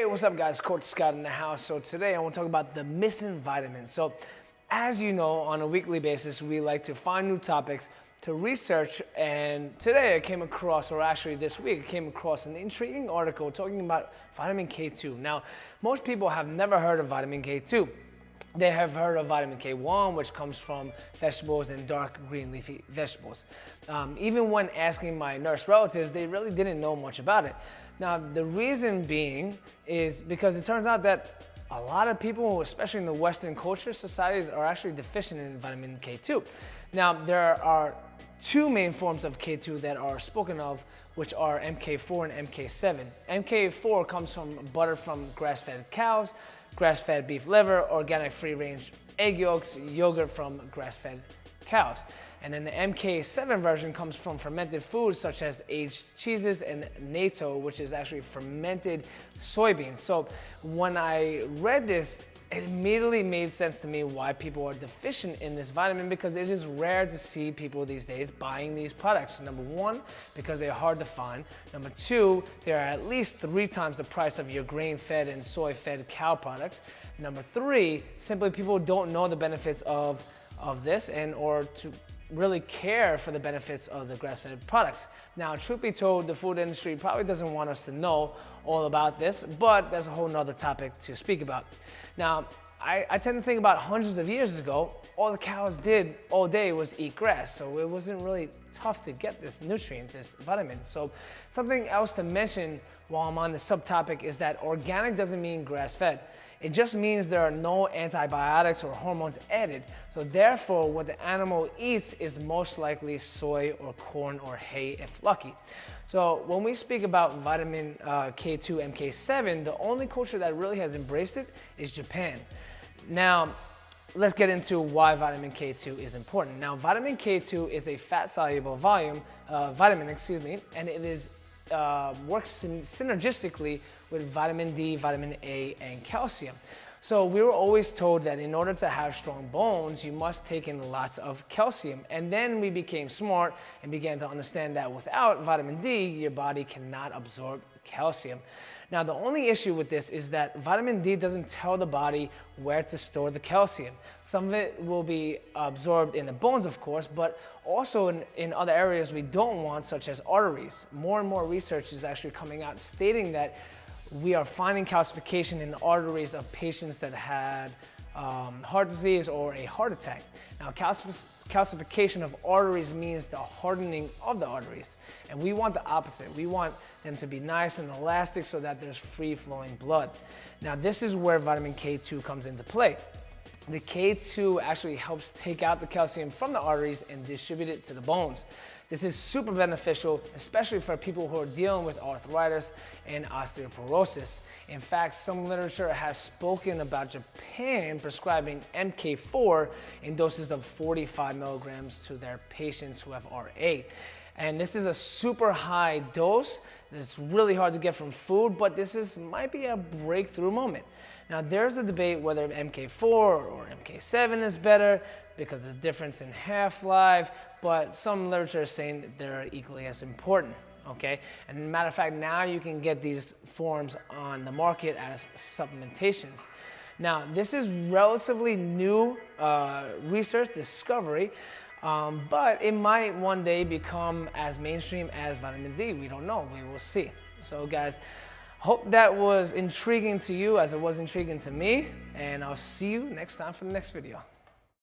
Hey, what's up guys? Coach Scott in the house. So today I want to talk about the missing vitamins. So as you know, on a weekly basis, we like to find new topics to research. And today I came across, or actually this week, I came across an intriguing article talking about vitamin K2. Now, most people have never heard of vitamin K2. They have heard of vitamin K1, which comes from vegetables and dark green leafy vegetables. Even when asking my nurse relatives, they really didn't know much about it. Now, the reason being is because it turns out that a lot of people, especially in the Western culture societies, are actually deficient in vitamin K2. Now, there are two main forms of K2 that are spoken of, which are MK4 and MK7. MK4 comes from butter from grass-fed cows, grass-fed beef liver, organic free-range egg yolks, yogurt from grass-fed cows. And then the MK7 version comes from fermented foods such as aged cheeses and natto, which is actually fermented soybeans. So when I read this, it immediately made sense to me why people are deficient in this vitamin, because it is rare to see people these days buying these products. Number one, because they're hard to find. Number two, they're at least 3 times the price of your grain-fed and soy-fed cow products. Number three, simply people don't know the benefits of this or to really care for the benefits of the grass-fed products. Now, truth be told, the food industry probably doesn't want us to know all about this, but that's a whole nother topic to speak about. Now, I tend to think about hundreds of years ago, all the cows did all day was eat grass, so it wasn't really tough to get this nutrient, this vitamin. So something else to mention while I'm on the subtopic is that organic doesn't mean grass-fed. It just means there are no antibiotics or hormones added. So therefore, what the animal eats is most likely soy or corn or hay if lucky. So when we speak about vitamin K2, MK7, the only culture that really has embraced it is Japan. Now, let's get into why vitamin K2 is important. Now, vitamin K2 is a fat-soluble vitamin, and it is works synergistically with vitamin D, vitamin A, and calcium. So we were always told that in order to have strong bones, you must take in lots of calcium. And then we became smart and began to understand that without vitamin D, your body cannot absorb calcium. Now, the only issue with this is that vitamin D doesn't tell the body where to store the calcium. Some of it will be absorbed in the bones, of course, but also in other areas we don't want, such as arteries. More and more research is actually coming out stating that we are finding calcification in the arteries of patients that had heart disease or a heart attack. Now, calcification of arteries means the hardening of the arteries, and we want the opposite. We want them to be nice and elastic so that there's free-flowing blood. Now, this is where vitamin K2 comes into play. The K2 actually helps take out the calcium from the arteries and distribute it to the bones. This is super beneficial, especially for people who are dealing with arthritis and osteoporosis. In fact, some literature has spoken about Japan prescribing MK4 in doses of 45 milligrams to their patients who have RA. And this is a super high dose that's really hard to get from food, but this might be a breakthrough moment. Now, there's a debate whether MK4 or MK7 is better because of the difference in half-life, but some literature is saying that they're equally as important, okay? And matter of fact, now you can get these forms on the market as supplementations. Now, this is relatively new research discovery, but it might one day become as mainstream as vitamin D. We don't know, we will see. So guys, hope that was intriguing to you as it was intriguing to me, and I'll see you next time for the next video.